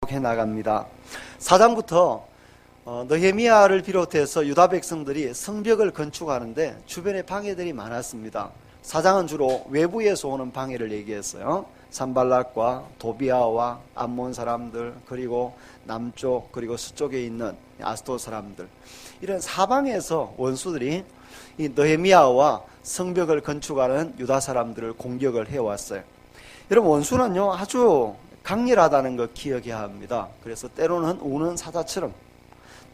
해나갑니다. 4장부터 느헤미야를 비롯해서 유다 백성들이 성벽을 건축하는데 주변에 방해들이 많았습니다. 4장은 주로 외부에서 오는 방해를 얘기했어요. 산발락과 도비아와 암몬 사람들, 그리고 남쪽 그리고 서쪽에 있는 아스돗 사람들, 이런 사방에서 원수들이 이 느헤미야와 성벽을 건축하는 유다 사람들을 공격을 해왔어요. 여러분, 원수는요 아주 강렬하다는 거 기억해야 합니다. 그래서 때로는 우는 사자처럼,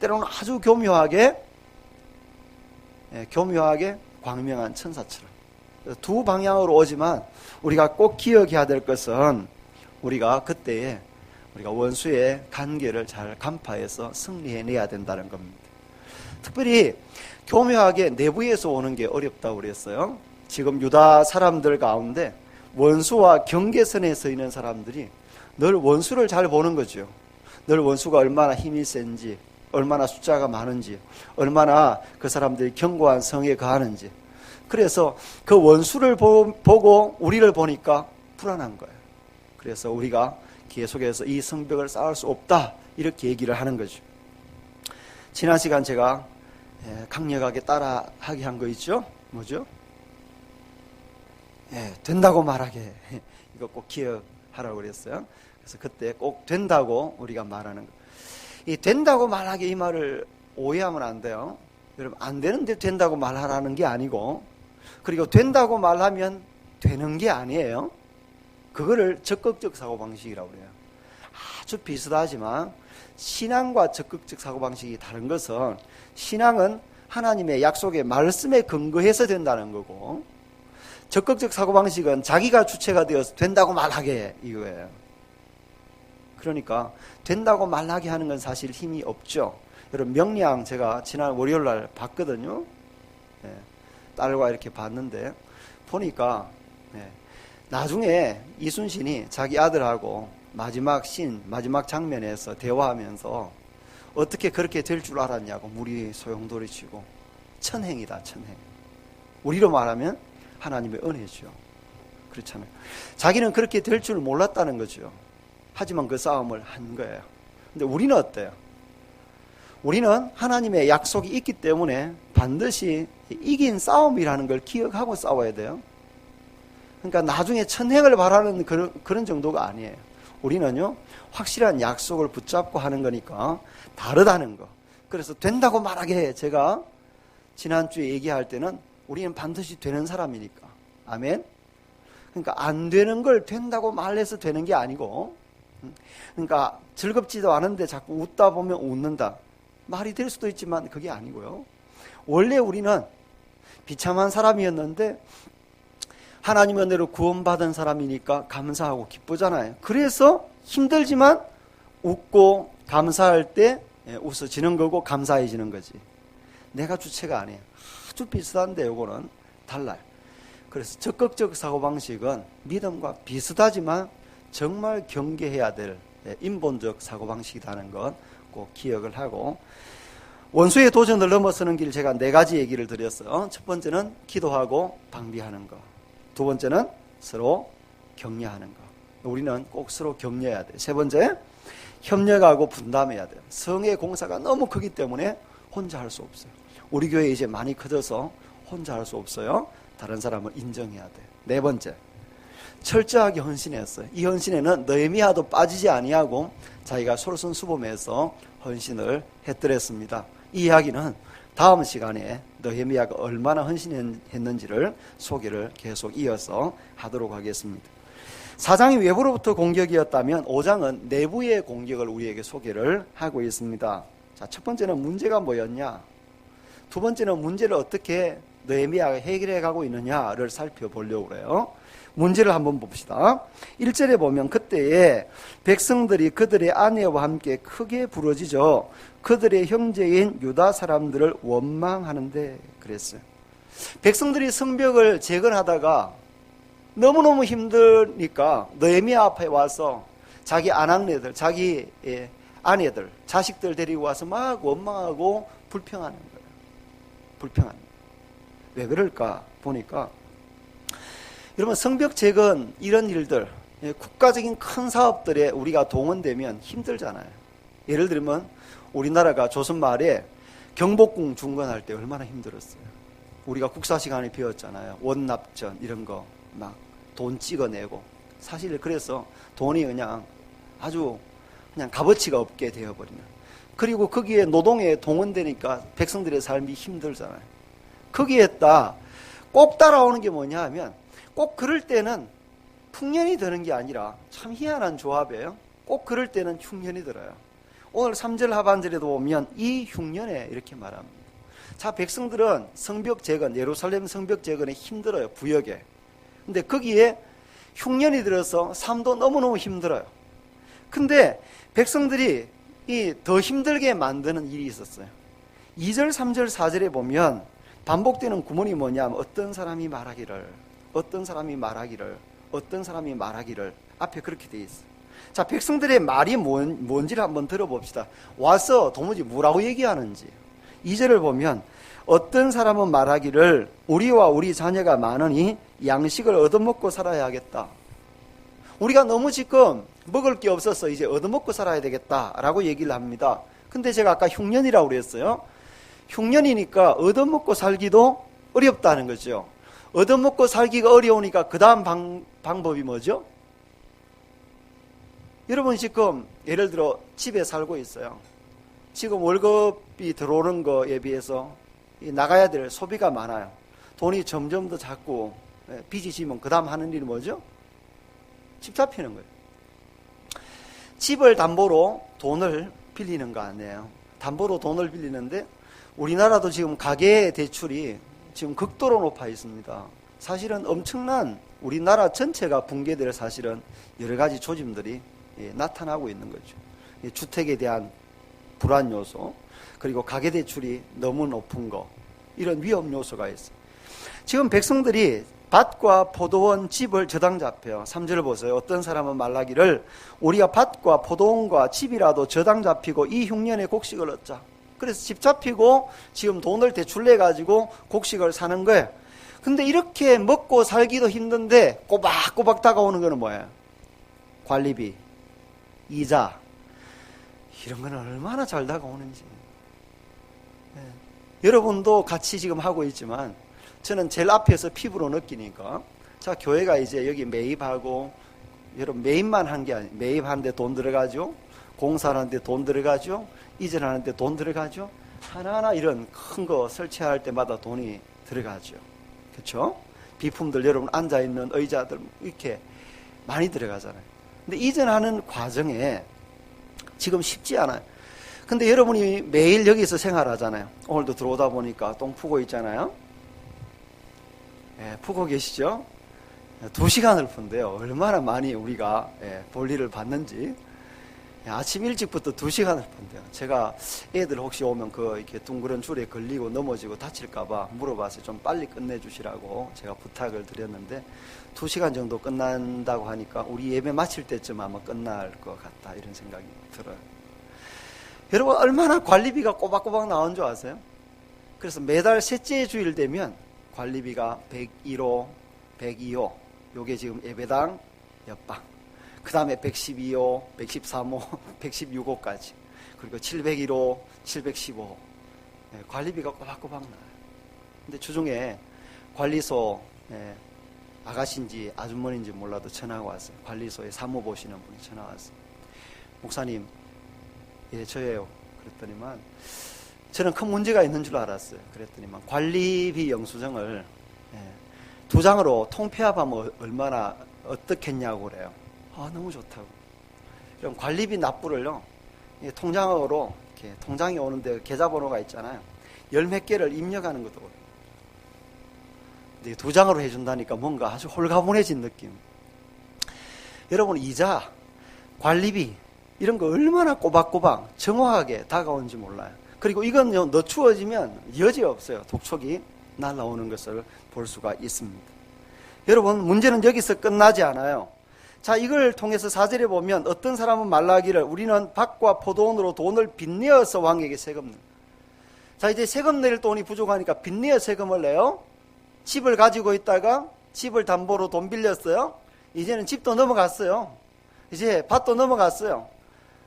때로는 아주 교묘하게 광명한 천사처럼 두 방향으로 오지만 우리가 꼭 기억해야 될 것은 우리가 그때에 우리가 원수의 간계를 잘 간파해서 승리해내야 된다는 겁니다. 특별히 교묘하게 내부에서 오는 게 어렵다고 그랬어요. 지금 유다 사람들 가운데 원수와 경계선에 서 있는 사람들이 늘 원수를 잘 보는 거죠. 늘 원수가 얼마나 힘이 센지, 얼마나 숫자가 많은지, 얼마나 그 사람들이 견고한 성에 거하는지. 그래서 그 원수를 보고 우리를 보니까 불안한 거예요. 그래서 우리가 계속해서 이 성벽을 쌓을 수 없다, 이렇게 얘기를 하는 거죠. 지난 시간 제가 강력하게 따라하게 한 거 있죠? 뭐죠? 된다고 말하게. 이거 꼭 기억하라고 그랬어요. 그래서 그때 꼭 된다고 우리가 말하는 거. 이 된다고 말하게, 이 말을 오해하면 안 돼요. 여러분, 안 되는데 된다고 말하라는 게 아니고, 그리고 된다고 말하면 되는 게 아니에요. 그거를 적극적 사고방식이라고 그래요. 아주 비슷하지만 신앙과 적극적 사고방식이 다른 것은, 신앙은 하나님의 약속의 말씀에 근거해서 된다는 거고, 적극적 사고방식은 자기가 주체가 되어서 된다고 말하게, 이거예요. 그러니까 된다고 말하게 하는 건 사실 힘이 없죠. 여러분, 명리학 제가 지난 월요일 날 봤거든요. 딸과 이렇게 봤는데 보니까 나중에 이순신이 자기 아들하고 마지막 장면에서 대화하면서 어떻게 그렇게 될 줄 알았냐고 물이 소용돌이치고, 천행이다, 천행. 우리로 말하면 하나님의 은혜죠. 그렇잖아요. 자기는 그렇게 될 줄 몰랐다는 거죠. 하지만 그 싸움을 한 거예요. 근데 우리는 어때요? 우리는 하나님의 약속이 있기 때문에 반드시 이긴 싸움이라는 걸 기억하고 싸워야 돼요. 그러니까 나중에 천행을 바라는 그런 정도가 아니에요. 우리는요, 확실한 약속을 붙잡고 하는 거니까 다르다는 거. 그래서 된다고 말하게, 제가 지난주에 얘기할 때는 우리는 반드시 되는 사람이니까. 아멘? 그러니까 안 되는 걸 된다고 말해서 되는 게 아니고, 그러니까 즐겁지도 않은데 자꾸 웃다 보면 웃는다. 말이 될 수도 있지만 그게 아니고요. 원래 우리는 비참한 사람이었는데 하나님의 은혜로 구원받은 사람이니까 감사하고 기쁘잖아요. 그래서 힘들지만 웃고 감사할 때 웃어지는 거고 감사해지는 거지. 내가 주체가 아니에요. 아주 비슷한데 요거는 달라요. 그래서 적극적 사고방식은 믿음과 비슷하지만 정말 경계해야 될 인본적 사고방식이라는 것 꼭 기억을 하고, 원수의 도전을 넘어서는 길 제가 4가지 얘기를 드렸어요. 첫 번째는 기도하고 방비하는 것, 두 번째는 서로 격려하는 것. 우리는 꼭 서로 격려해야 돼요. 세 번째, 협력하고 분담해야 돼요. 성의 공사가 너무 크기 때문에 혼자 할 수 없어요. 우리 교회 이제 많이 커져서 혼자 할 수 없어요. 다른 사람을 인정해야 돼요. 네 번째, 철저하게 헌신했어요. 이 헌신에는 느헤미야도 빠지지 아니하고 자기가 솔선수범해서 헌신을 했더랬습니다. 이 이야기는 다음 시간에 느헤미야가 얼마나 헌신했는지를 소개를 계속 이어서 하도록 하겠습니다. 4장이 외부로부터 공격이었다면 5장은 내부의 공격을 우리에게 소개를 하고 있습니다. 자, 첫 번째는 문제가 뭐였냐? 두 번째는 문제를 어떻게 느헤미야가 해결해 가고 있느냐를 살펴보려고 그래요. 문제를 한번 봅시다. 1절에 보면 그때에 백성들이 그들의 아내와 함께 크게 부러지죠. 그들의 형제인 유다 사람들을 원망하는데 그랬어요. 백성들이 성벽을 재건하다가 너무너무 힘드니까 느헤미야 앞에 와서 자기 아낙네들, 자기 아내들, 자식들 데리고 와서 막 원망하고 불평하는 거예요. 불평하는 거예요. 왜 그럴까 보니까, 여러분, 성벽 재건 이런 일들 국가적인 큰 사업들에 우리가 동원되면 힘들잖아요. 예를 들면 우리나라가 조선 말에 경복궁 중건할 때 얼마나 힘들었어요. 우리가 국사 시간에 배웠잖아요. 원납전 이런 거 막 돈 찍어내고, 사실 그래서 돈이 그냥 아주 그냥 값어치가 없게 되어버리는, 그리고 거기에 노동에 동원되니까 백성들의 삶이 힘들잖아요. 거기에다 꼭 따라오는 게 뭐냐 하면, 꼭 그럴 때는 풍년이 드는 게 아니라, 참 희한한 조합이에요. 꼭 그럴 때는 흉년이 들어요. 오늘 3절 하반절에도 보면 이 흉년에 이렇게 말합니다. 자, 백성들은 성벽 재건, 예루살렘 성벽 재건에 힘들어요. 부역에. 근데 거기에 흉년이 들어서 삶도 너무너무 힘들어요. 근데 백성들이 더 힘들게 만드는 일이 있었어요. 2절, 3절, 4절에 보면 반복되는 구문이 뭐냐면, 어떤 사람이 말하기를, 어떤 사람이 말하기를, 어떤 사람이 말하기를, 앞에 그렇게 돼 있어요. 자, 백성들의 말이 뭔지를 한번 들어봅시다. 와서 도무지 뭐라고 얘기하는지. 2절을 보면 어떤 사람은 말하기를 우리와 우리 자녀가 많으니 양식을 얻어먹고 살아야 하겠다. 우리가 너무 지금 먹을 게 없어서 이제 얻어먹고 살아야 되겠다라고 얘기를 합니다. 근데 제가 아까 흉년이라고 그랬어요. 흉년이니까 얻어먹고 살기도 어렵다는 거죠. 얻어먹고 살기가 어려우니까 그 다음 방법이 뭐죠? 여러분 지금 예를 들어 집에 살고 있어요. 지금 월급이 들어오는 거에 비해서 나가야 될 소비가 많아요. 돈이 점점 더 작고 빚이 지면 그 다음 하는 일이 뭐죠? 집 잡히는 거예요. 집을 담보로 돈을 빌리는 거 아니에요. 담보로 돈을 빌리는데 우리나라도 지금 가계 대출이 지금 극도로 높아 있습니다. 사실은 엄청난 우리나라 전체가 붕괴될 사실은 여러 가지 조짐들이 나타나고 있는 거죠. 주택에 대한 불안 요소, 그리고 가계 대출이 너무 높은 거, 이런 위험 요소가 있어요. 지금 백성들이 밭과 포도원, 집을 저당 잡혀요. 3절 보세요. 어떤 사람은 말하기를 우리가 밭과 포도원과 집이라도 저당 잡히고 이 흉년에 곡식을 얻자. 그래서 집 잡히고 지금 돈을 대출내 가지고 곡식을 사는 거예요. 근데 이렇게 먹고 살기도 힘든데 꼬박꼬박 다가오는 거는 뭐예요? 관리비, 이자, 이런 거는 얼마나 잘 다가오는지. 여러분도 같이 지금 하고 있지만 저는 제일 앞에서 피부로 느끼니까, 자, 교회가 이제 여기 매입하고, 여러분 매입만 한 게 아니에요. 매입하는데 돈 들어가죠. 공사하는데 돈 들어가죠. 이전하는데 돈 들어가죠. 하나하나 이런 큰 거 설치할 때마다 돈이 들어가죠. 그렇죠? 비품들, 여러분 앉아있는 의자들 이렇게 많이 들어가잖아요. 근데 이전하는 과정에 지금 쉽지 않아요. 근데 여러분이 매일 여기서 생활하잖아요. 오늘도 들어오다 보니까 똥 푸고 있잖아요. 푸고 계시죠? 2시간을 푼대요. 얼마나 많이 우리가 볼일을 받는지. 아침 일찍부터 2시간을 푼대요. 제가 애들 혹시 오면 이렇게 둥그런 줄에 걸리고 넘어지고 다칠까봐 물어봐서 좀 빨리 끝내주시라고 제가 부탁을 드렸는데, 2시간 정도 끝난다고 하니까 우리 예배 마칠 때쯤 아마 끝날 것 같다, 이런 생각이 들어요. 여러분, 얼마나 관리비가 꼬박꼬박 나온 줄 아세요? 그래서 매달 셋째 주일 되면 관리비가 101호, 102호, 요게 지금 예배당 옆방, 그 다음에 112호, 113호, 116호까지, 그리고 701호, 715호, 관리비가 꼬박꼬박 나요. 근데 주중에 관리소 아가씨인지 아주머니인지 몰라도 전화가 왔어요. 관리소에 사무 보시는 분이 전화 왔어요. 목사님, 예, 저예요. 그랬더니만 저는 큰 문제가 있는 줄 알았어요. 그랬더니만 관리비 영수증을 2장으로 통폐합하면 얼마나 어떻겠냐고 그래요. 아, 너무 좋다고. 그럼 관리비 납부를요, 통장으로 이렇게 통장에 오는데 계좌번호가 있잖아요. 10몇 개를 입력하는 것도 그래요. 근데 2장으로 해준다니까 뭔가 아주 홀가분해진 느낌. 여러분, 이자, 관리비 이런 거 얼마나 꼬박꼬박 정확하게 다가오는지 몰라요. 그리고 이건 늦추어지면 여지가 없어요. 독촉이 날아오는 것을 볼 수가 있습니다. 여러분, 문제는 여기서 끝나지 않아요. 자, 이걸 통해서 4절에 보면 어떤 사람은 말하기를 우리는 밭과 포도원으로 돈을 빚내어서 왕에게 세금 내. 자, 이제 세금 낼 돈이 부족하니까 빚내어 세금을 내요. 집을 가지고 있다가 집을 담보로 돈 빌렸어요. 이제는 집도 넘어갔어요. 이제 밭도 넘어갔어요.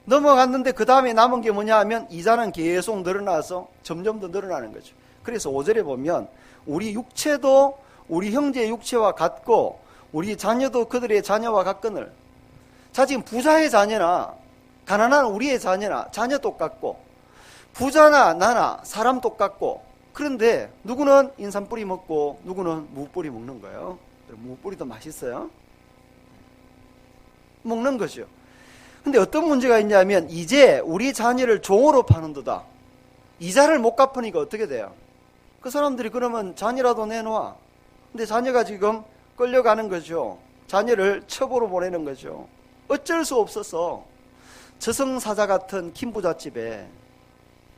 넘어갔는데 그 다음에 남은 게 뭐냐 하면 이자는 계속 늘어나서 점점 더 늘어나는 거죠. 그래서 5절에 보면 우리 육체도 우리 형제의 육체와 같고 우리 자녀도 그들의 자녀와 같거늘. 자, 지금 부자의 자녀나 가난한 우리의 자녀나 자녀 똑같고 부자나 나나 사람 똑같고, 그런데 누구는 인삼뿌리 먹고 누구는 무뿌리 먹는 거예요. 무뿌리도 맛있어요. 먹는 거죠. 근데 어떤 문제가 있냐면 이제 우리 자녀를 종으로 파는도다. 이자를 못 갚으니까 어떻게 돼요? 그 사람들이 그러면 자녀라도 내놔. 근데 자녀가 지금 끌려가는 거죠. 자녀를 첩으로 보내는 거죠. 어쩔 수 없어서 저승사자 같은 김부잣집에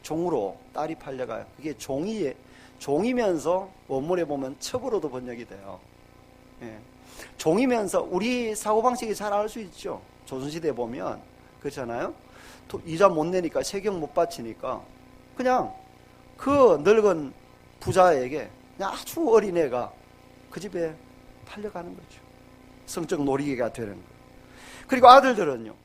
종으로 딸이 팔려가요. 그게 종이면서 원문에 보면 첩으로도 번역이 돼요. 예. 종이면서 우리 사고방식이 잘 알 수 있죠. 조선시대에 보면 그렇잖아요. 이자 못 내니까 세경 못 바치니까 그냥 그 늙은 부자에게 그냥 아주 어린애가 그 집에 팔려가는 거죠. 성적 놀이개가 되는 거예요. 그리고 아들들은요,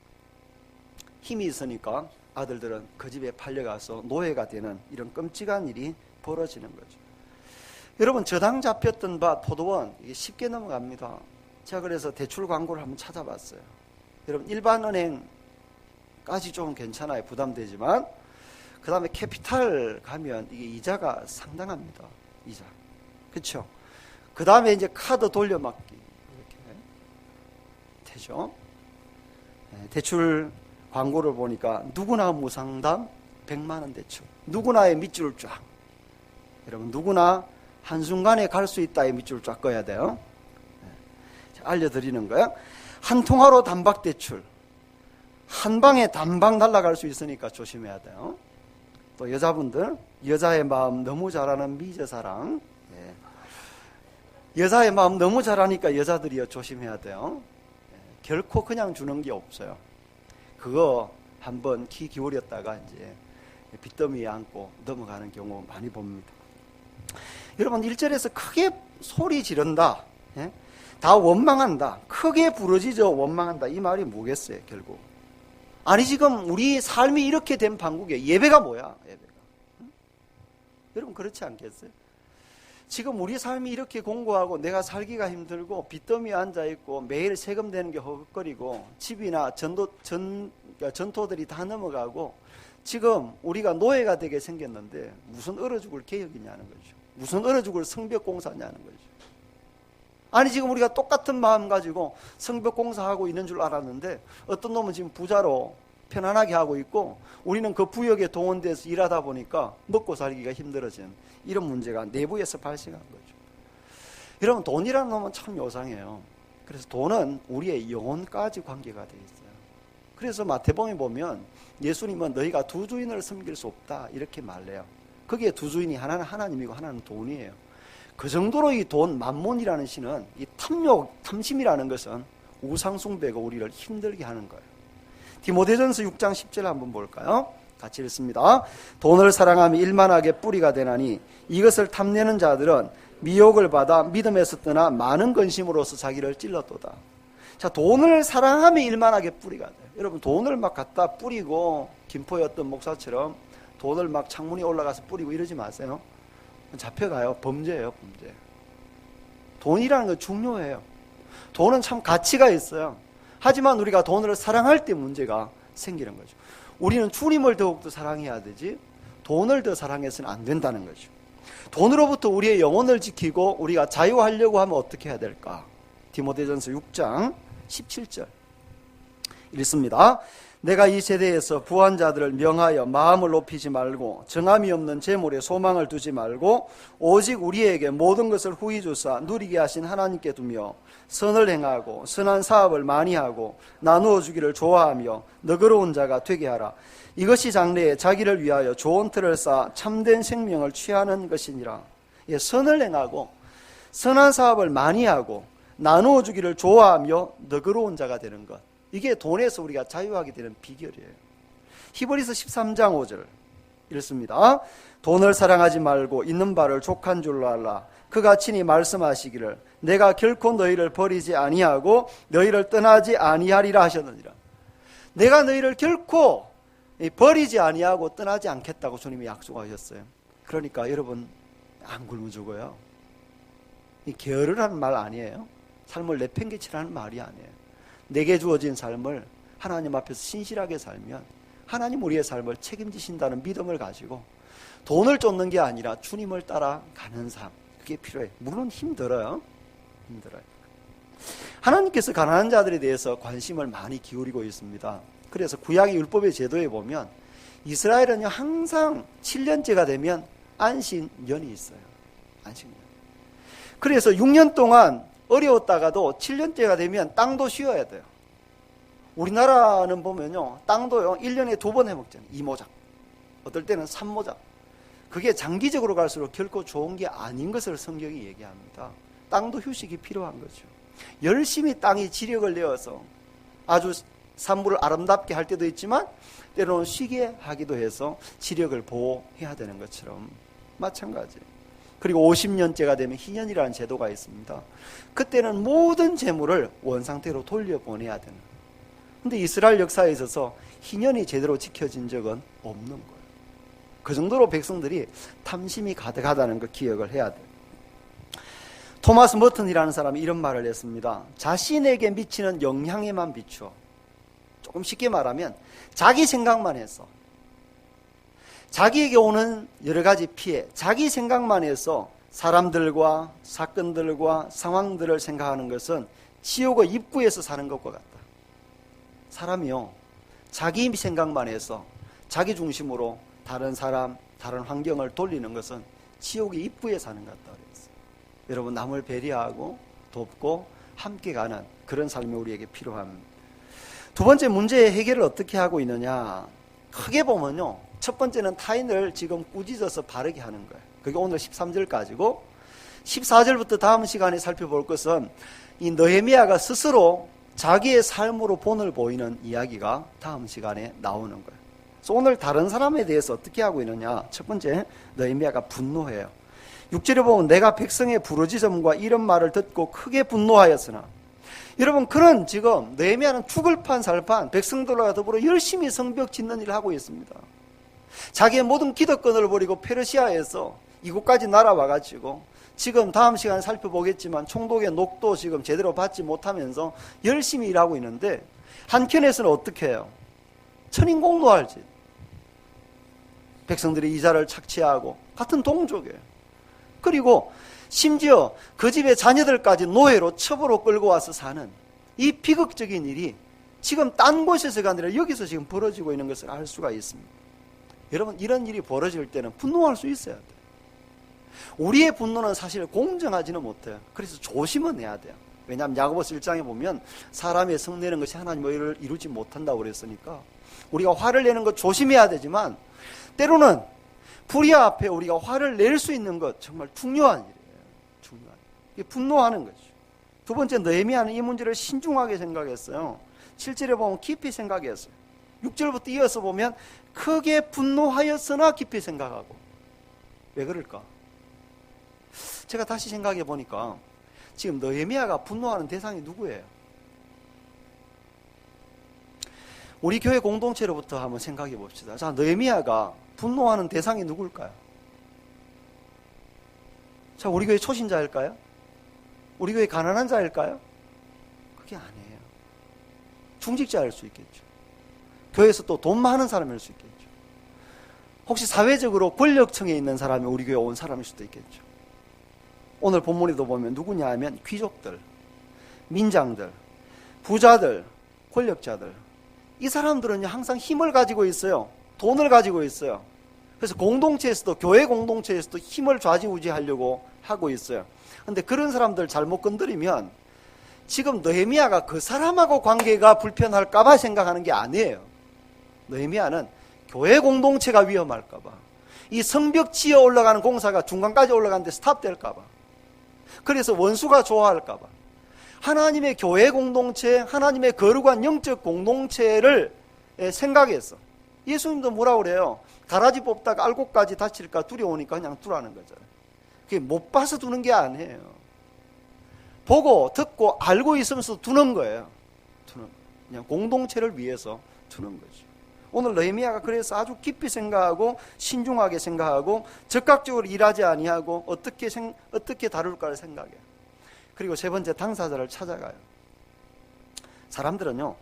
힘이 있으니까 아들들은 그 집에 팔려가서 노예가 되는 이런 끔찍한 일이 벌어지는 거죠. 여러분, 저당 잡혔던 밭 포도원 이게 쉽게 넘어갑니다. 제가 그래서 대출 광고를 한번 찾아봤어요. 여러분, 일반은행까지 좀 괜찮아요. 부담되지만 그 다음에 캐피탈 가면 이게 이자가 상당합니다. 이자. 그렇죠? 그 다음에 이제 카드 돌려막기 이렇게 되죠. 네, 대출 광고를 보니까 누구나 무상담 100만 원 대출, 누구나의 밑줄을 쫙, 여러분 누구나 한순간에 갈 수 있다의 밑줄을 쫙 꺼야 돼요. 네, 알려드리는 거예요. 한 통화로 단박 대출, 한 방에 단방 날아갈 수 있으니까 조심해야 돼요. 또 여자분들, 여자의 마음 너무 잘하는 미저사랑, 네. 여자의 마음 너무 잘하니까 여자들이요 조심해야 돼요. 네. 결코 그냥 주는 게 없어요. 그거 한번 귀 기울였다가 이제 빚더미에 안고 넘어가는 경우 많이 봅니다. 여러분, 1절에서 크게 소리 지른다, 예? 다 원망한다, 크게 부르짖어 원망한다, 이 말이 뭐겠어요? 결국 아니, 지금 우리 삶이 이렇게 된 판국에 예배가 뭐야? 예배가, 응? 여러분 그렇지 않겠어요? 지금 우리 삶이 이렇게 공고하고 내가 살기가 힘들고 빚더미에 앉아있고 매일 세금 내는 게 허걱거리고 집이나 전토들이 다 넘어가고 지금 우리가 노예가 되게 생겼는데 무슨 얼어 죽을 개혁이냐는 거죠. 무슨 얼어 죽을 성벽공사냐는 거죠. 아니, 지금 우리가 똑같은 마음 가지고 성벽공사하고 있는 줄 알았는데 어떤 놈은 지금 부자로 편안하게 하고 있고 우리는 그 부역에 동원돼서 일하다 보니까 먹고 살기가 힘들어진 이런 문제가 내부에서 발생한 거죠. 여러분, 돈이라는 놈은 참 요상해요. 그래서 돈은 우리의 영혼까지 관계가 되어 있어요. 그래서 마태복음에 보면 예수님은 너희가 두 주인을 섬길 수 없다 이렇게 말해요. 거기에 두 주인이 하나는 하나님이고 하나는 돈이에요. 그 정도로 이 돈, 만몬이라는 신은 이 탐욕, 탐심이라는 것은 우상숭배가 우리를 힘들게 하는 거예요. 디모데전서 6장 10절 한번 볼까요? 같이 읽습니다. 돈을 사랑하며 일만하게 뿌리가 되나니 이것을 탐내는 자들은 미혹을 받아 믿음에서 떠나 많은 근심으로서 자기를 찔렀도다. 자, 돈을 사랑하며 일만하게 뿌리가 돼요. 여러분, 돈을 막 갖다 뿌리고 김포의 어떤 목사처럼 돈을 막 창문에 올라가서 뿌리고 이러지 마세요. 잡혀가요. 범죄예요, 범죄. 돈이라는 건 중요해요. 돈은 참 가치가 있어요. 하지만 우리가 돈을 사랑할 때 문제가 생기는 거죠. 우리는 주님을 더욱더 사랑해야 되지 돈을 더 사랑해서는 안 된다는 거죠. 돈으로부터 우리의 영혼을 지키고 우리가 자유하려고 하면 어떻게 해야 될까? 디모데전서 6장 17절 읽습니다. 내가 이 세대에서 부한 자들을 명하여 마음을 높이지 말고 정함이 없는 재물에 소망을 두지 말고 오직 우리에게 모든 것을 후히 주사 누리게 하신 하나님께 두며 선을 행하고 선한 사업을 많이 하고 나누어 주기를 좋아하며 너그러운 자가 되게 하라. 이것이 장래에 자기를 위하여 좋은 틀을 쌓아 참된 생명을 취하는 것이니라. 예, 선을 행하고 선한 사업을 많이 하고 나누어 주기를 좋아하며 너그러운 자가 되는 것, 이게 돈에서 우리가 자유하게 되는 비결이에요. 히브리서 13장 5절 읽습니다. 돈을 사랑하지 말고 있는 바를 족한 줄로 알라. 그가 친히 말씀하시기를 내가 결코 너희를 버리지 아니하고 너희를 떠나지 아니하리라 하셨느니라. 내가 너희를 결코 버리지 아니하고 떠나지 않겠다고 주님이 약속하셨어요. 그러니까 여러분 안 굶어 죽어요. 이 게으를 하는 말 아니에요. 삶을 내팽개치라는 말이 아니에요. 내게 주어진 삶을 하나님 앞에서 신실하게 살면 하나님 우리의 삶을 책임지신다는 믿음을 가지고 돈을 쫓는 게 아니라 주님을 따라가는 삶, 그게 필요해요. 물론 힘들어요. 하나님께서 가난한 자들에 대해서 관심을 많이 기울이고 있습니다. 그래서 구약의 율법의 제도에 보면 이스라엘은요 항상 7년째가 되면 안식년이 있어요. 안식년. 그래서 6년 동안 어려웠다가도 7년째가 되면 땅도 쉬어야 돼요. 우리나라는 보면요 땅도요 1년에 2번 해먹잖아요. 2모작, 어떨 때는 3모작. 그게 장기적으로 갈수록 결코 좋은 게 아닌 것을 성경이 얘기합니다. 땅도 휴식이 필요한 거죠. 열심히 땅이 지력을 내어서 아주 산물을 아름답게 할 때도 있지만 때로는 쉬게 하기도 해서 지력을 보호해야 되는 것처럼 마찬가지예요. 그리고 50년째가 되면 희년이라는 제도가 있습니다. 그때는 모든 재물을 원상태로 돌려보내야 되는 거예요. 근데 이스라엘 역사에 있어서 희년이 제대로 지켜진 적은 없는 거예요. 그 정도로 백성들이 탐심이 가득하다는 거 기억을 해야 돼요. 토마스 머튼이라는 사람이 이런 말을 했습니다. 자신에게 미치는 영향에만 비추어, 조금 쉽게 말하면 자기 생각만 해서, 자기에게 오는 여러 가지 피해, 자기 생각만 해서 사람들과 사건들과 상황들을 생각하는 것은 지옥의 입구에서 사는 것과 같다. 사람이요 자기 생각만 해서 자기 중심으로 다른 사람, 다른 환경을 돌리는 것은 지옥의 입구에 사는 것 같다 그랬어요. 여러분 남을 배려하고 돕고 함께 가는 그런 삶이 우리에게 필요합니다. 두 번째 문제의 해결을 어떻게 하고 있느냐, 크게 보면요 첫 번째는 타인을 지금 꾸짖어서 바르게 하는 거예요. 그게 오늘 13절까지고 14절부터 다음 시간에 살펴볼 것은 이 느헤미야가 스스로 자기의 삶으로 본을 보이는 이야기가 다음 시간에 나오는 거예요. 그래서 오늘 다른 사람에 대해서 어떻게 하고 있느냐, 첫 번째 느헤미야가 분노해요. 6절에 보면 내가 백성의 부르짖음과 이런 말을 듣고 크게 분노하였으나, 여러분 그는 지금 느헤미야는 죽을 판 살판 백성들과 더불어 열심히 성벽 짓는 일을 하고 있습니다. 자기의 모든 기득권을 버리고 페르시아에서 이곳까지 날아와가지고 지금 다음 시간에 살펴보겠지만 총독의 녹도 지금 제대로 받지 못하면서 열심히 일하고 있는데 한켠에서는 어떻게 해요? 천인공노할 짓. 백성들이 이자를 착취하고 같은 동족이에요. 그리고 심지어 그 집의 자녀들까지 노예로 첩으로 끌고 와서 사는 이 비극적인 일이 지금 딴 곳에서가 아니라 여기서 지금 벌어지고 있는 것을 알 수가 있습니다. 여러분 이런 일이 벌어질 때는 분노할 수 있어야 돼요. 우리의 분노는 사실 공정하지는 못해요. 그래서 조심은 해야 돼요. 왜냐하면 야고보서 1장에 보면 사람의 성내는 것이 하나님의 의를 이루지 못한다고 그랬으니까 우리가 화를 내는 것 조심해야 되지만 때로는 불의와 앞에 우리가 화를 낼 수 있는 것 정말 중요한 일이에요. 중요한 일. 분노하는 거죠. 두 번째 느헤미야는 이 문제를 신중하게 생각했어요. 7절에 보면 깊이 생각했어요. 6절부터 이어서 보면 크게 분노하였으나 깊이 생각하고. 왜 그럴까? 제가 다시 생각해 보니까 지금 느헤미야가 분노하는 대상이 누구예요? 우리 교회 공동체로부터 한번 생각해 봅시다. 자, 느헤미야가 분노하는 대상이 누굴까요? 자, 우리 교회 초신자일까요? 우리 교회 가난한 자일까요? 그게 아니에요. 중직자일 수 있겠죠. 교회에서 또 돈 많은 사람일 수 있겠죠. 혹시 사회적으로 권력층에 있는 사람이 우리 교회에 온 사람일 수도 있겠죠. 오늘 본문에도 보면 누구냐 하면 귀족들, 민장들, 부자들, 권력자들, 이 사람들은 항상 힘을 가지고 있어요. 돈을 가지고 있어요. 그래서 공동체에서도, 교회 공동체에서도 힘을 좌지우지하려고 하고 있어요. 그런데 그런 사람들 잘못 건드리면 지금 느헤미야가 그 사람하고 관계가 불편할까 봐 생각하는 게 아니에요. 느헤미야는 교회 공동체가 위험할까 봐, 이 성벽 지어 올라가는 공사가 중간까지 올라가는데 스탑될까 봐, 그래서 원수가 좋아할까 봐, 하나님의 교회 공동체, 하나님의 거룩한 영적 공동체를 생각했어. 예수님도 뭐라고 그래요? 가라지 뽑다가 알곡까지 다칠까 두려우니까 그냥 두라는 거잖아요. 그게 못 봐서 두는 게 아니에요. 보고 듣고 알고 있으면서 두는 거예요. 그냥 공동체를 위해서 두는 거죠. 오늘 느헤미야가 그래서 아주 깊이 생각하고 신중하게 생각하고 적극적으로 일하지 아니하고 어떻게 다룰까를 생각해요. 그리고 세 번째, 당사자를 찾아가요. 사람들은요,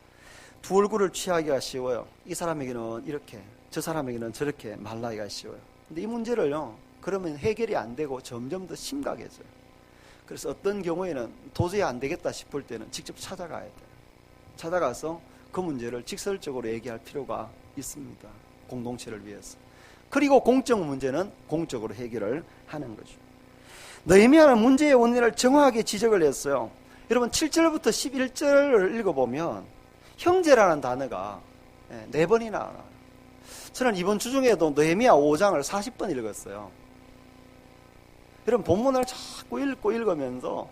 두 얼굴을 취하기가 쉬워요. 이 사람에게는 이렇게, 저 사람에게는 저렇게 말하기가 쉬워요. 근데 이 문제를요, 그러면 해결이 안 되고 점점 더 심각해져요. 그래서 어떤 경우에는 도저히 안 되겠다 싶을 때는 직접 찾아가야 돼요. 찾아가서 그 문제를 직설적으로 얘기할 필요가 있습니다. 공동체를 위해서. 그리고 공적 문제는 공적으로 해결을 하는 거죠. 느헤미야는 문제의 원인을 정확하게 지적을 했어요. 여러분 7절부터 11절을 읽어보면 형제라는 단어가 4번이나 나와요. 저는 이번 주 중에도 느헤미야 5장을 40번 읽었어요. 여러분 본문을 자꾸 읽으면서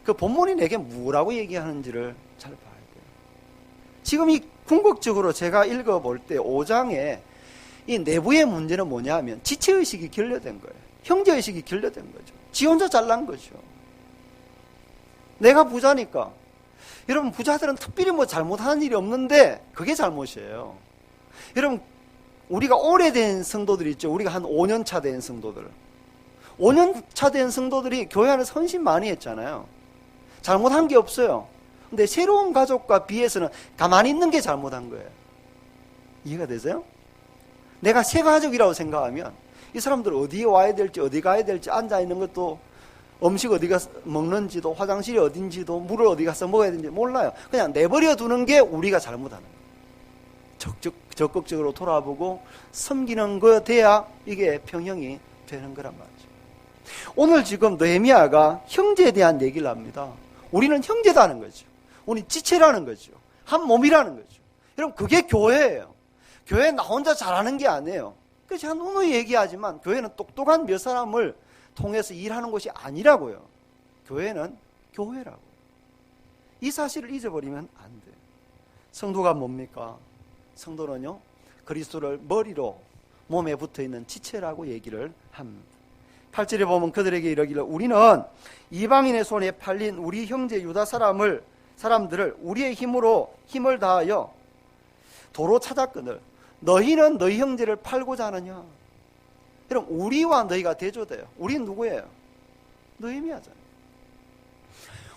그 본문이 내게 뭐라고 얘기하는지를 잘 봐야 돼요. 지금 이 궁극적으로 제가 읽어볼 때 5장에 이 내부의 문제는 뭐냐 하면 지체의식이 결여된 거예요. 형제의식이 결여된 거죠. 지 혼자 잘난 거죠. 내가 부자니까. 여러분 부자들은 특별히 뭐 잘못하는 일이 없는데 그게 잘못이에요. 여러분 우리가 오래된 성도들 있죠. 우리가 한 5년 차 된 성도들. 5년 차 된 성도들이 교회 안에서 헌신 많이 했잖아요. 잘못한 게 없어요. 근데 새로운 가족과 비해서는 가만히 있는 게 잘못한 거예요. 이해가 되세요? 내가 새 가족이라고 생각하면 이 사람들 어디에 와야 될지 어디 가야 될지 앉아있는 것도 음식 어디 가서 먹는지도 화장실이 어딘지도 물을 어디 가서 먹어야 되는지 몰라요. 그냥 내버려 두는 게 우리가 잘못하는 거예요. 적극적으로 돌아보고 섬기는 거 돼야 이게 평형이 되는 거란 말이죠. 오늘 지금 느헤미야가 형제에 대한 얘기를 합니다. 우리는 형제다는 거죠. 우리 지체라는 거죠. 한 몸이라는 거죠. 여러분 그게 교회예요. 교회 나 혼자 잘하는 게 아니에요. 그래서 제가 누누이 얘기하지만 교회는 똑똑한 몇 사람을 통해서 일하는 것이 아니라고요. 교회는 교회라고. 이 사실을 잊어버리면 안 돼요. 성도가 뭡니까? 성도는요, 그리스도를 머리로 몸에 붙어있는 지체라고 얘기를 합니다. 8절에 보면 그들에게 이러기를 우리는 이방인의 손에 팔린 우리 형제 유다 사람들을 우리의 힘을 다하여 도로 찾았거늘 너희는 너희 형제를 팔고자 하느냐. 여러분 우리와 너희가 대조돼요. 우리는 누구예요? 느헤미야잖아요.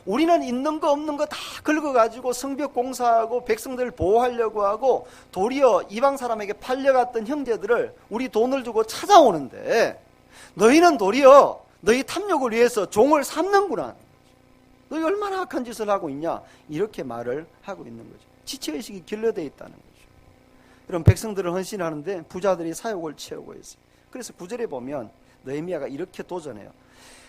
우리는 있는 거 없는 거 다 긁어가지고 성벽 공사하고 백성들을 보호하려고 하고 도리어 이방 사람에게 팔려갔던 형제들을 우리 돈을 주고 찾아오는데 너희는 도리어 너희 탐욕을 위해서 종을 삼는구나. 너희 얼마나 악한 짓을 하고 있냐. 이렇게 말을 하고 있는 거죠. 지체의식이 결여되어 있다는 거죠. 여러분 백성들을 헌신하는데 부자들이 사욕을 채우고 있어요. 그래서 9절에 보면 느헤미야가 이렇게 도전해요.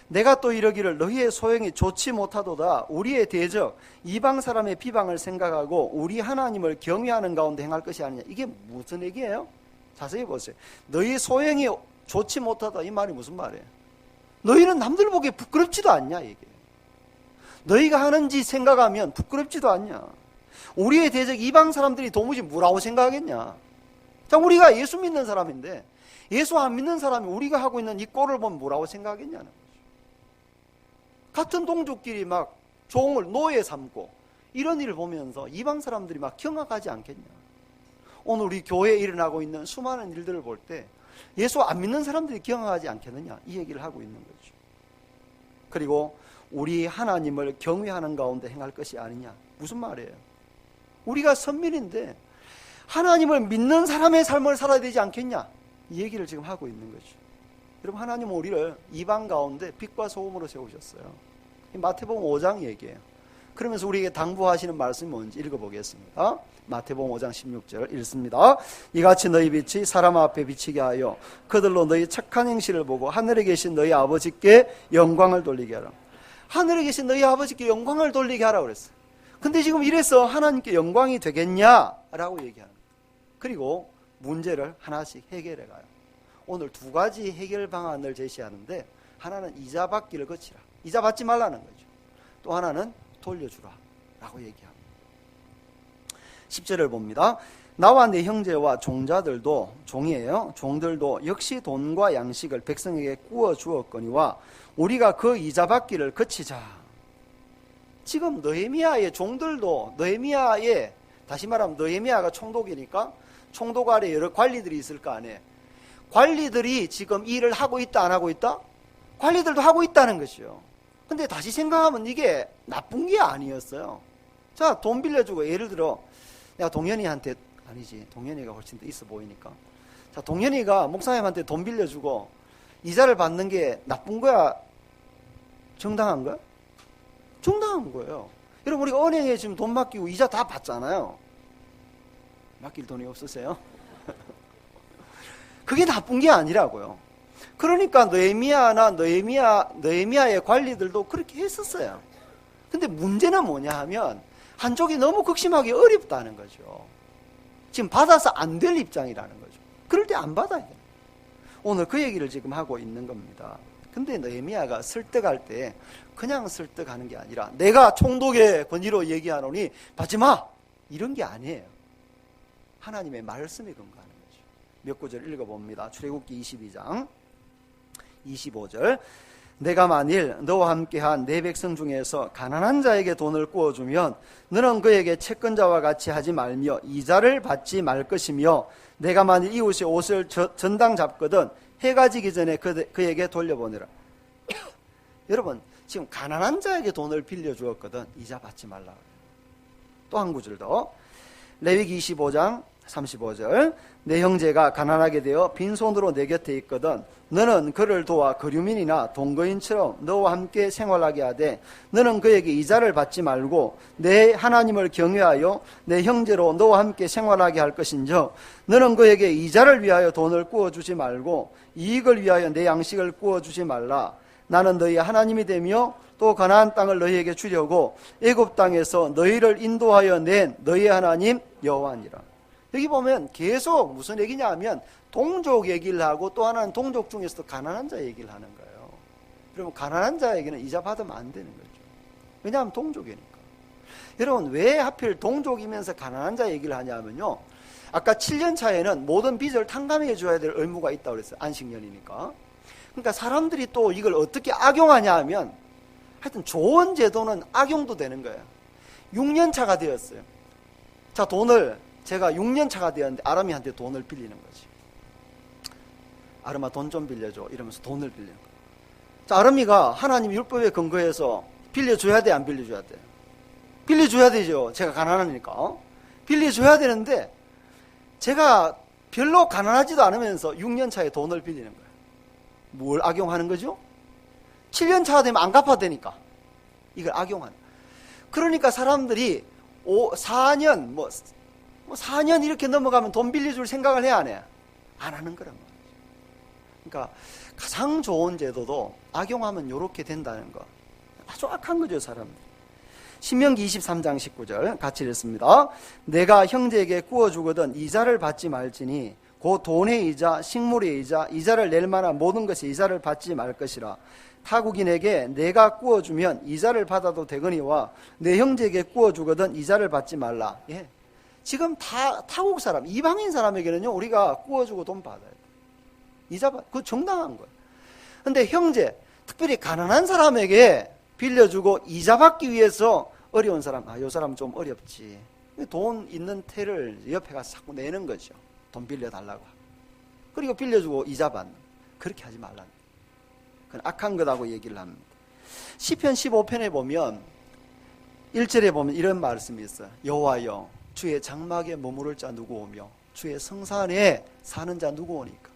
내가 또 이러기를 너희의 소용이 좋지 못하도다. 우리의 대적 이방 사람의 비방을 생각하고 우리 하나님을 경외하는 가운데 행할 것이 아니냐. 이게 무슨 얘기예요? 자세히 보세요. 너희 소용이 좋지 못하다. 이 말이 무슨 말이에요? 너희는 남들 보기에 부끄럽지도 않냐 이게. 너희가 하는 짓 생각하면 부끄럽지도 않냐. 우리의 대적 이방 사람들이 도무지 뭐라고 생각하겠냐. 자, 우리가 예수 믿는 사람인데 예수 안 믿는 사람이 우리가 하고 있는 이 꼴을 보면 뭐라고 생각하겠냐는 거죠. 같은 동족끼리 막 종을 노예 삼고 이런 일을 보면서 이방 사람들이 막 경악하지 않겠냐. 오늘 우리 교회에 일어나고 있는 수많은 일들을 볼 때 예수 안 믿는 사람들이 경악하지 않겠느냐 이 얘기를 하고 있는 거죠. 그리고 우리 하나님을 경외하는 가운데 행할 것이 아니냐. 무슨 말이에요? 우리가 선민인데 하나님을 믿는 사람의 삶을 살아야 되지 않겠냐 이 얘기를 지금 하고 있는 거죠. 여러분 하나님은 우리를 이방 가운데 빛과 소금으로 세우셨어요. 마태복음 5장 얘기예요. 그러면서 우리에게 당부하시는 말씀이 뭔지 읽어보겠습니다. 마태복음 5장 16절 읽습니다. 이같이 너희 빛이 사람 앞에 비치게 하여 그들로 너희 착한 행실을 보고 하늘에 계신 너희 아버지께 영광을 돌리게 하라. 하늘에 계신 너희 아버지께 영광을 돌리게 하라고 그랬어요. 근데 지금 이래서 하나님께 영광이 되겠냐라고 얘기하는 거예요. 그리고 문제를 하나씩 해결해 가요. 오늘 두 가지 해결 방안을 제시하는데 하나는 이자 받기를 거치라. 이자 받지 말라는 거죠. 또 하나는 돌려주라 라고 얘기합니다. 10절을 봅니다. 나와 내 형제와 종자들도, 종이에요, 종들도 역시 돈과 양식을 백성에게 구워 주었거니와 우리가 그 이자 받기를 그치자. 지금 느헤미야의 종들도, 느헤미야의, 다시 말하면 느헤미야가 총독이니까 총독 아래 여러 관리들이 있을 거 아니에요. 관리들이 지금 일을 하고 있다 안 하고 있다? 관리들도 하고 있다는 것이요. 근데 다시 생각하면 이게 나쁜 게 아니었어요. 자, 돈 빌려주고, 예를 들어 내가 동현이한테, 아니지, 동현이가 훨씬 더 있어 보이니까, 자, 동현이가 목사님한테 돈 빌려주고 이자를 받는 게 나쁜 거야, 정당한 거야? 정당한 거예요. 여러분, 우리가 은행에 지금 돈 맡기고 이자 다 받잖아요. 맡길 돈이 없으세요? 그게 나쁜 게 아니라고요. 그러니까 느헤미야의 관리들도 그렇게 했었어요. 근데 문제는 뭐냐 하면 한쪽이 너무 극심하게 어렵다는 거죠. 지금 받아서 안 될 입장이라는 거죠. 그럴 때 안 받아야 돼요. 오늘 그 얘기를 지금 하고 있는 겁니다. 근데 느헤미야가 설득할 때 그냥 설득하는 게 아니라 내가 총독의 권위로 얘기하노니 받지 마! 이런 게 아니에요. 하나님의 말씀에 근거하는 거죠. 몇 구절 읽어봅니다. 출애굽기 22장 25절. 내가 만일 너와 함께한 내 백성 중에서 가난한 자에게 돈을 구워주면 너는 그에게 채권자와 같이 하지 말며 이자를 받지 말 것이며 내가 만일 이웃의 옷을 전당 잡거든 해가 지기 전에 그에게 돌려보내라. 여러분, 지금 가난한 자에게 돈을 빌려주었거든 이자 받지 말라. 또 한 구절 더. 레위기 25장 35절. 내 형제가 가난하게 되어 빈손으로 내 곁에 있거든 너는 그를 도와 거류민이나 동거인처럼 너와 함께 생활하게 하되 너는 그에게 이자를 받지 말고 내 하나님을 경외하여 내 형제로 너와 함께 생활하게 할 것인즉 너는 그에게 이자를 위하여 돈을 구워주지 말고 이익을 위하여 내 양식을 구워주지 말라. 나는 너희의 하나님이 되며 또 가나안 땅을 너희에게 주려고 애굽 땅에서 너희를 인도하여 낸 너희의 하나님 여호와니라. 여기 보면 계속 무슨 얘기냐 하면 동족 얘기를 하고 또 하나는 동족 중에서도 가난한 자 얘기를 하는 거예요. 그러면 가난한 자에게는 이자 받으면 안 되는 거죠. 왜냐하면 동족이니까. 여러분, 왜 하필 동족이면서 가난한 자 얘기를 하냐면요, 아까 7년 차에는 모든 빚을 탕감해 줘야 될 의무가 있다고 그랬어요. 안식년이니까. 그러니까 사람들이 또 이걸 어떻게 악용하냐 하면 하여튼 좋은 제도는 악용도 되는 거예요. 6년 차가 되었어요. 자, 제가 6년 차가 되었는데 아람이한테 돈을 빌리는 거지. 아람아, 돈 좀 빌려줘 이러면서 돈을 빌리는 거예요. 자, 아람이가 하나님 율법에 근거해서 빌려줘야 돼, 안 빌려줘야 돼? 빌려줘야 되죠. 제가 가난하니까. 빌려줘야 되는데 제가 별로 가난하지도 않으면서 6년 차에 돈을 빌리는 거예요. 뭘 악용하는 거죠? 7년 차가 되면 안 갚아도 되니까 이걸 악용하는. 그러니까 사람들이 4년 4년 이렇게 넘어가면 돈 빌려줄 생각을 해야 안 해? 안 하는 거란 말이죠. 그러니까 가장 좋은 제도도 악용하면 이렇게 된다는 거. 아주 악한 거죠, 사람들. 신명기 23장 19절 같이 읽습니다. 내가 형제에게 구워주거든 이자를 받지 말지니 그 돈의 이자, 식물의 이자, 이자를 낼 만한 모든 것의 이자를 받지 말 것이라. 타국인에게 내가 구워주면 이자를 받아도 되거니와 내 형제에게 구워주거든 이자를 받지 말라. 예. 지금 타국 사람, 이방인 사람에게는요, 우리가 구워주고 돈 받아야 돼. 이자 그거 정당한 거예요. 근데 형제, 특별히 가난한 사람에게 빌려주고 이자 받기 위해서 어려운 사람, 이 사람 좀 어렵지. 돈 있는 태를 옆에 가서 자꾸 내는 거죠. 돈 빌려달라고. 그리고 빌려주고 이자 받는. 그렇게 하지 말라는. 그건 악한 거라고 얘기를 합니다. 시편 15편에 보면 1절에 보면 이런 말씀이 있어요. 여호와여, 주의 장막에 머무를 자 누구 오며 주의 성산에 사는 자 누구 오니까.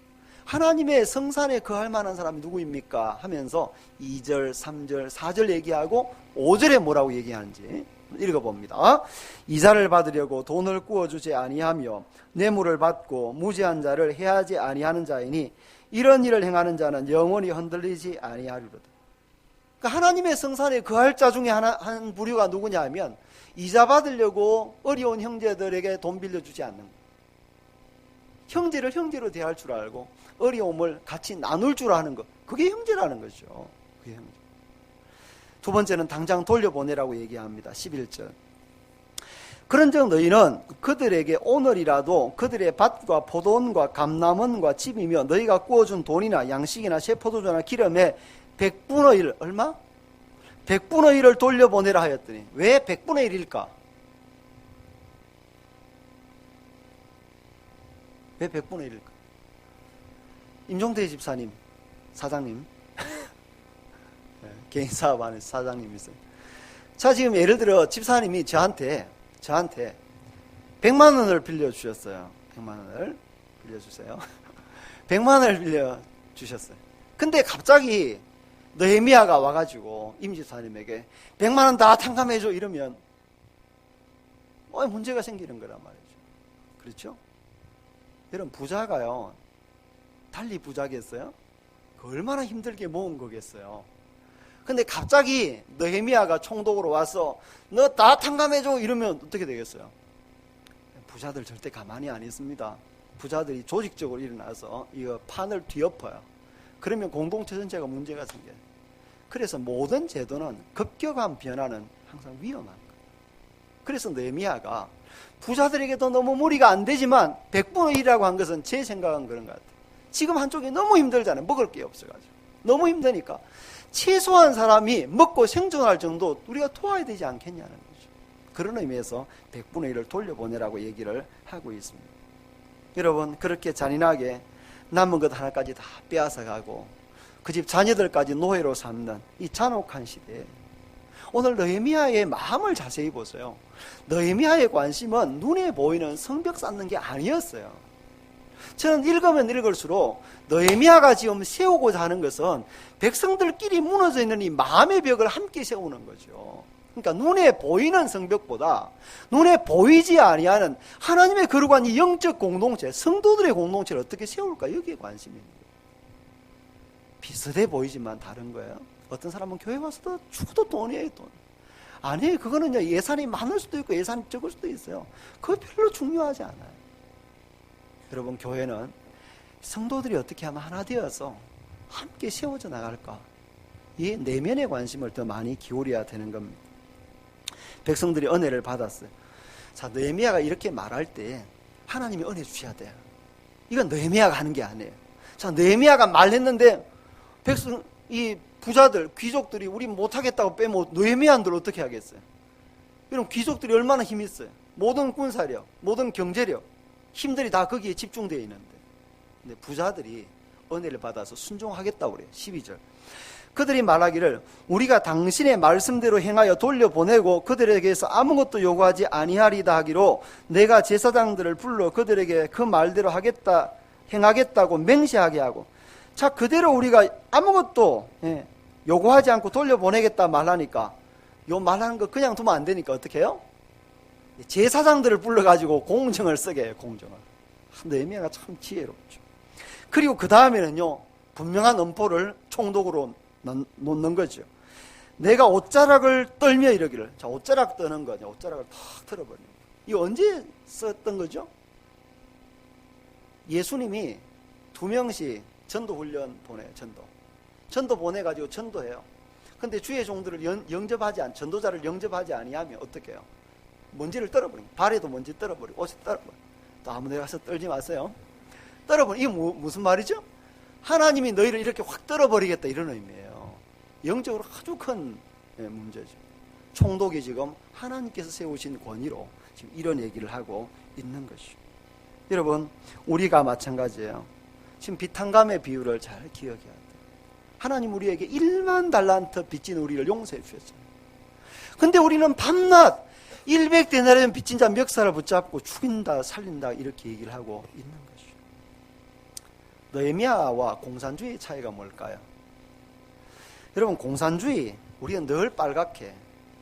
하나님의 성산에 거할 만한 사람이 누구입니까? 하면서 2절, 3절, 4절 얘기하고 5절에 뭐라고 얘기하는지 읽어봅니다. 이자를 받으려고 돈을 구워주지 아니하며 뇌물을 받고 무지한 자를 해하지 아니하는 자이니 이런 일을 행하는 자는 영원히 흔들리지 아니하리로다. 그러니까 하나님의 성산에 거할 자 중에 한 부류가 누구냐 하면 이자 받으려고 어려운 형제들에게 돈 빌려주지 않는 거예요. 형제를 형제로 대할 줄 알고 어려움을 같이 나눌 줄 아는 것, 그게 형제라는 거죠. 그게 형제. 두 번째는 당장 돌려보내라고 얘기합니다. 11절. 그런즉 너희는 그들에게 오늘이라도 그들의 밭과 포도원과 감람원과 집이며 너희가 구워준 돈이나 양식이나 새 포도주나 기름에 100분의 1, 얼마? 100분의 1을 돌려보내라 하였더니, 왜 100분의 1일까? 왜 100분의 1일까? 임종대 집사님, 사장님, 개인 사업 하는 사장님이세요. 자, 지금 예를 들어 집사님이 저한테 100만 원을 빌려주셨어요. 100만 원을 빌려주세요. 100만 원을 빌려주셨어요. 근데 갑자기 느헤미야가 와가지고 임 집사님에게 100만 원 다 탕감해줘 이러면 문제가 생기는 거란 말이죠. 그렇죠? 여러분, 부자가요, 달리 부자겠어요? 얼마나 힘들게 모은 거겠어요. 근데 갑자기 느헤미야가 총독으로 와서 너 다 탕감해줘 이러면 어떻게 되겠어요? 부자들 절대 가만히 안 있습니다. 부자들이 조직적으로 일어나서 이거 판을 뒤엎어요. 그러면 공동체 전체가 문제가 생겨요. 그래서 모든 제도는 급격한 변화는 항상 위험한 거예요. 그래서 느헤미야가 부자들에게도 너무 무리가 안 되지만 100분의 1이라고 한 것은 제 생각은 그런 것 같아요. 지금 한쪽이 너무 힘들잖아요. 먹을 게 없어가지고. 너무 힘드니까 최소한 사람이 먹고 생존할 정도 우리가 도와야 되지 않겠냐는 거죠. 그런 의미에서 100분의 1을 돌려보내라고 얘기를 하고 있습니다. 여러분, 그렇게 잔인하게 남은 것 하나까지 다 빼앗아가고 그 집 자녀들까지 노예로 삼는 이 잔혹한 시대에 오늘 느헤미야의 마음을 자세히 보세요. 느헤미야의 관심은 눈에 보이는 성벽 쌓는 게 아니었어요. 저는 읽으면 읽을수록 느헤미야가 지금 세우고자 하는 것은 백성들끼리 무너져 있는 이 마음의 벽을 함께 세우는 거죠. 그러니까 눈에 보이는 성벽보다 눈에 보이지 아니하는 하나님의 거룩한 이 영적 공동체, 성도들의 공동체를 어떻게 세울까, 여기에 관심이 있는 거예요. 비슷해 보이지만 다른 거예요. 어떤 사람은 교회 와서도 죽어도 돈이에요, 돈. 아니, 그거는요, 예산이 많을 수도 있고 예산이 적을 수도 있어요. 그거 별로 중요하지 않아요. 여러분, 교회는 성도들이 어떻게 하면 하나 되어서 함께 세워져 나갈까, 이 내면의 관심을 더 많이 기울여야 되는 겁니다. 백성들이 은혜를 받았어요. 자, 느헤미야가 이렇게 말할 때 하나님이 은혜 주셔야 돼요. 이건 느헤미야가 하는 게 아니에요. 자, 느헤미야가 말했는데 백성, 이 부자들, 귀족들이 우리 못하겠다고 빼면 느헤미야들 어떻게 하겠어요? 여러분, 귀족들이 얼마나 힘이 있어요. 모든 군사력, 모든 경제력, 힘들이 다 거기에 집중되어 있는데, 근데 부자들이 은혜를 받아서 순종하겠다고 그래요. 12절. 그들이 말하기를 우리가 당신의 말씀대로 행하여 돌려보내고 그들에게서 아무것도 요구하지 아니하리다 하기로 내가 제사장들을 불러 그들에게 그 말대로 하겠다, 행하겠다고 맹세하게 하고, 자, 그대로 우리가 아무것도 요구하지 않고 돌려보내겠다 말하니까, 요 말하는 거 그냥 두면 안 되니까 어떻게 해요? 제사장들을 불러가지고 공정을 쓰게 해요. 공정을. 느헤미야가 참 지혜롭죠. 그리고 그 다음에는요, 분명한 엄포를 총독으로 놓는 거죠. 내가 옷자락을 떨며 이러기를. 자, 옷자락 떠는 거죠. 옷자락을 탁 틀어버리는 거예요. 이거 언제 썼던 거죠? 예수님이 2명씩 전도훈련 보내요. 전도 보내가지고 전도해요. 근데 주의 종들을 전도자를 영접하지 아니하면 어떻게 해요? 먼지를 떨어버립니다. 발에도 먼지 떨어버리고 옷에 떨어버려요. 또 아무 데 가서 떨지 마세요. 떨어버리면 이게 무슨 말이죠? 하나님이 너희를 이렇게 확 떨어버리겠다, 이런 의미예요. 영적으로 아주 큰 문제죠. 총독이 지금 하나님께서 세우신 권위로 지금 이런 얘기를 하고 있는 것이죠. 여러분, 우리가 마찬가지예요. 지금 빚탕감의 비유를 잘 기억해야 돼요. 하나님 우리에게 1만 달란트 빚진 우리를 용서해 주셨잖아요. 근데 우리는 밤낮 100데나리온 빚진 자 멱살을 붙잡고 죽인다, 살린다, 이렇게 얘기를 하고 있는 것이죠. 느헤미야와 공산주의의 차이가 뭘까요? 여러분, 공산주의, 우리가 늘 빨갛게,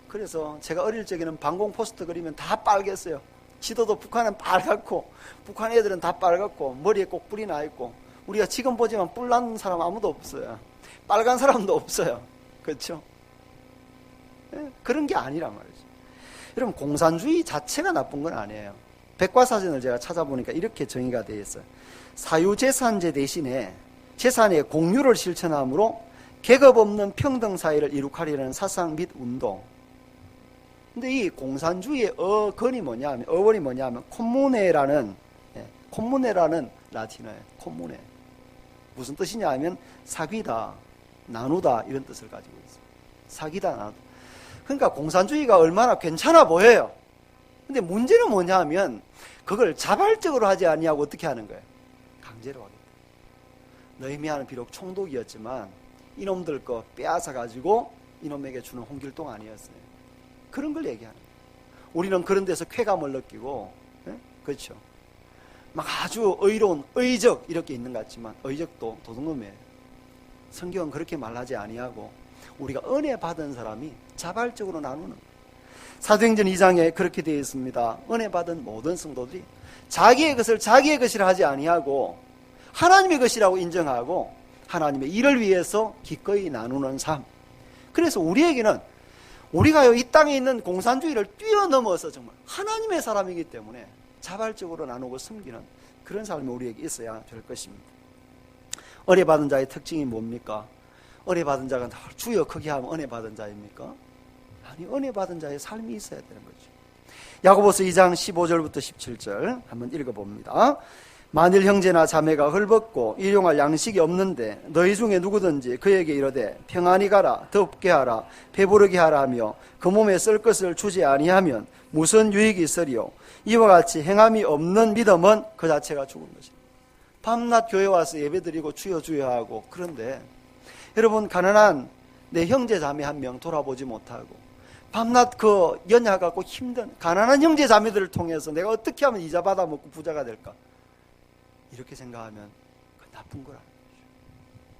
그래서 제가 어릴 적에는 방공 포스터 그리면 다 빨겠어요. 지도도 북한은 빨갛고, 북한 애들은 다 빨갛고, 머리에 꼭 뿔이 나 있고, 우리가 지금 보지만 뿔 난 사람 아무도 없어요. 빨간 사람도 없어요. 그렇죠? 그런 게 아니란 말이죠. 여러분, 공산주의 자체가 나쁜 건 아니에요. 백과사전을 제가 찾아보니까 이렇게 정의가 되어 있어요. 사유재산제 대신에 재산의 공유를 실천함으로 계급 없는 평등 사회를 이룩하려는 사상 및 운동. 근데 이 공산주의의 어원이 뭐냐면 콤무네라는 라틴어예요. 콤무네. 무슨 뜻이냐 하면 사귀다, 나누다 이런 뜻을 가지고 있어요. 사귀다, 나누다. 그러니까 공산주의가 얼마나 괜찮아 보여요. 근데 문제는 뭐냐 하면 그걸 자발적으로 하지 아니하고 어떻게 하는 거예요? 강제로 하겠다. 느헤미야는 비록 총독이었지만 이놈들 거 빼앗아 가지고 이놈에게 주는 홍길동 아니었어요. 그런 걸 얘기하는 거예요. 우리는 그런 데서 쾌감을 느끼고, 그렇죠. 막 아주 의로운 의적 이렇게 있는 것 같지만 의적도 도둑놈이에요. 성경은 그렇게 말하지 아니하고 우리가 은혜 받은 사람이 자발적으로 나누는 거예요. 사도행전 2장에 그렇게 되어 있습니다. 은혜 받은 모든 성도들이 자기의 것을 자기의 것이라 하지 아니하고 하나님의 것이라고 인정하고 하나님의 일을 위해서 기꺼이 나누는 삶. 그래서 우리에게는 우리가 이 땅에 있는 공산주의를 뛰어넘어서 정말 하나님의 사람이기 때문에 자발적으로 나누고 섬기는 그런 삶이 우리에게 있어야 될 것입니다. 은혜 받은 자의 특징이 뭡니까? 은혜 받은 자가 주여 크게 하면 은혜 받은 자입니까? 아니, 은혜 받은 자의 삶이 있어야 되는 거죠. 야고보서 2장 15절부터 17절 한번 읽어봅니다. 만일 형제나 자매가 헐벗고 일용할 양식이 없는데 너희 중에 누구든지 그에게 이르되 평안히 가라, 덥게 하라, 배부르게 하라 하며 그 몸에 쓸 것을 주지 아니하면 무슨 유익이 있으리요? 이와 같이 행함이 없는 믿음은 그 자체가 죽은 것입니다. 밤낮 교회 와서 예배드리고 주여 주여 하고, 그런데 여러분, 가난한 내 형제 자매 한 명 돌아보지 못하고 밤낮 그 연약하고 힘든 가난한 형제 자매들을 통해서 내가 어떻게 하면 이자 받아 먹고 부자가 될까, 이렇게 생각하면 그 나쁜 거라는 거죠.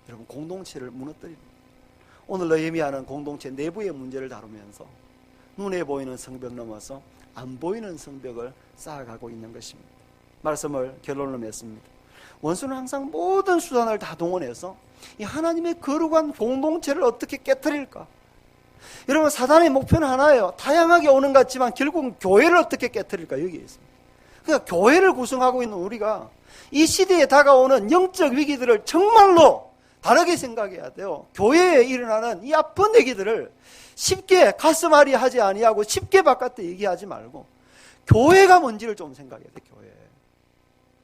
여러분, 공동체를 무너뜨립니다. 오늘 느헤미야는 공동체 내부의 문제를 다루면서 눈에 보이는 성벽 넘어서 안 보이는 성벽을 쌓아가고 있는 것입니다. 말씀을 결론을 맺습니다. 원수는 항상 모든 수단을 다 동원해서 이 하나님의 거룩한 공동체를 어떻게 깨트릴까. 여러분, 사단의 목표는 하나예요. 다양하게 오는 것 같지만 결국은 교회를 어떻게 깨트릴까, 여기에 있습니다. 그러니까 교회를 구성하고 있는 우리가 이 시대에 다가오는 영적 위기들을 정말로 다르게 생각해야 돼요. 교회에 일어나는 이 아픈 얘기들을 쉽게 가슴앓이 하지 아니하고 쉽게 바깥에 얘기하지 말고 교회가 뭔지를 좀 생각해야 돼. 교회.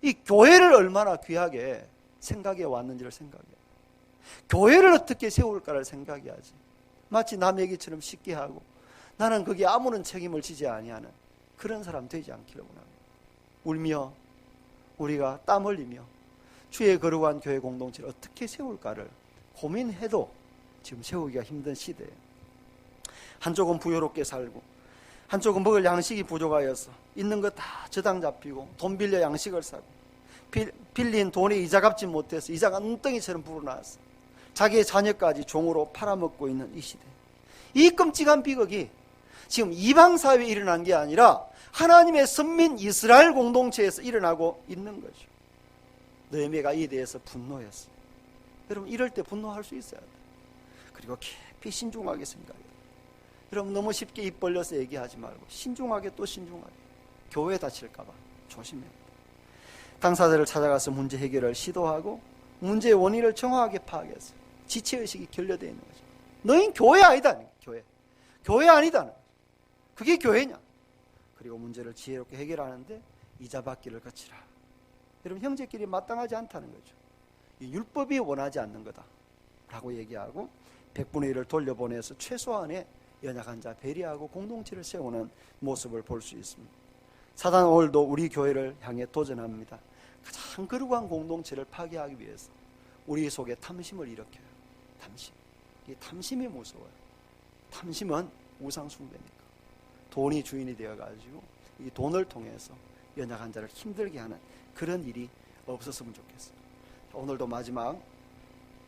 이 교회를 얼마나 귀하게 생각해 왔는지를 생각해. 교회를 어떻게 세울까를 생각해야지. 마치 남 얘기처럼 쉽게 하고 나는 거기에 아무런 책임을 지지 아니하는 그런 사람 되지 않기를 원합니다. 울며 우리가 땀 흘리며 주의 거룩한 교회 공동체를 어떻게 세울까를 고민해도 지금 세우기가 힘든 시대예요. 한쪽은 부유롭게 살고 한쪽은 먹을 양식이 부족하여서 있는 거 다 저당 잡히고 돈 빌려 양식을 사고 빌린 돈에 이자 갚지 못해서 이자가 눈덩이처럼 불어나서 자기의 자녀까지 종으로 팔아먹고 있는 이 시대. 이 끔찍한 비극이 지금 이방사회에 일어난 게 아니라 하나님의 선민 이스라엘 공동체에서 일어나고 있는 거죠. 느헤미야가 이에 대해서 분노했어요. 여러분, 이럴 때 분노할 수 있어야 돼요. 그리고 깊이 신중하게 생각해요. 여러분, 너무 쉽게 입 벌려서 얘기하지 말고 신중하게 또 신중하게. 교회 다칠까 봐 조심해야 돼요. 당사자를 찾아가서 문제 해결을 시도하고 문제의 원인을 정확하게 파악해서 지체의식이 결여되어 있는 거죠. 너희는 교회 아니다. 교회 아니다. 그게 교회냐. 그리고 문제를 지혜롭게 해결하는데 이자 받기를 거치라. 여러분, 형제끼리 마땅하지 않다는 거죠. 율법이 원하지 않는 거다 라고 얘기하고 100분의 1을 돌려보내서 최소한의 연약한 자 배려하고 공동체를 세우는 모습을 볼 수 있습니다. 사단은 오늘도 우리 교회를 향해 도전합니다. 가장 거룩한 공동체를 파괴하기 위해서 우리 속에 탐심을 일으켜요. 탐심. 이 탐심이 무서워요. 탐심은 우상 숭배니까. 돈이 주인이 되어가지고 이 돈을 통해서 연약한 자를 힘들게 하는 그런 일이 없었으면 좋겠어요. 오늘도 마지막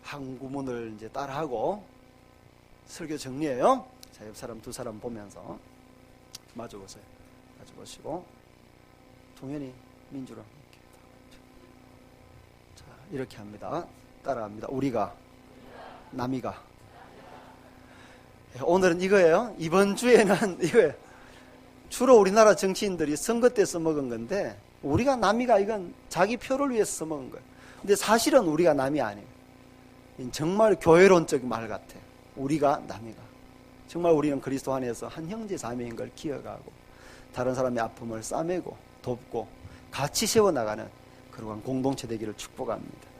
한 구문을 이제 따라하고 설교 정리해요. 자, 옆 사람 두 사람 보면서 마주 보세요. 마주 보시고 동현이 민주랑 자, 이렇게 합니다. 따라합니다. 우리가 남이가. 오늘은 이거예요. 이번 주에는 이거예요. 주로 우리나라 정치인들이 선거 때 써먹은 건데 우리가 남이가 이건 자기 표를 위해서 써먹은 거예요. 근데 사실은 우리가 남이 아니에요. 정말 교회론적인 말 같아요. 우리가 남이가. 정말 우리는 그리스도 안에서 한 형제 자매인 걸 기억하고 다른 사람의 아픔을 싸매고 돕고 같이 세워나가는 그러한 공동체 되기를 축복합니다.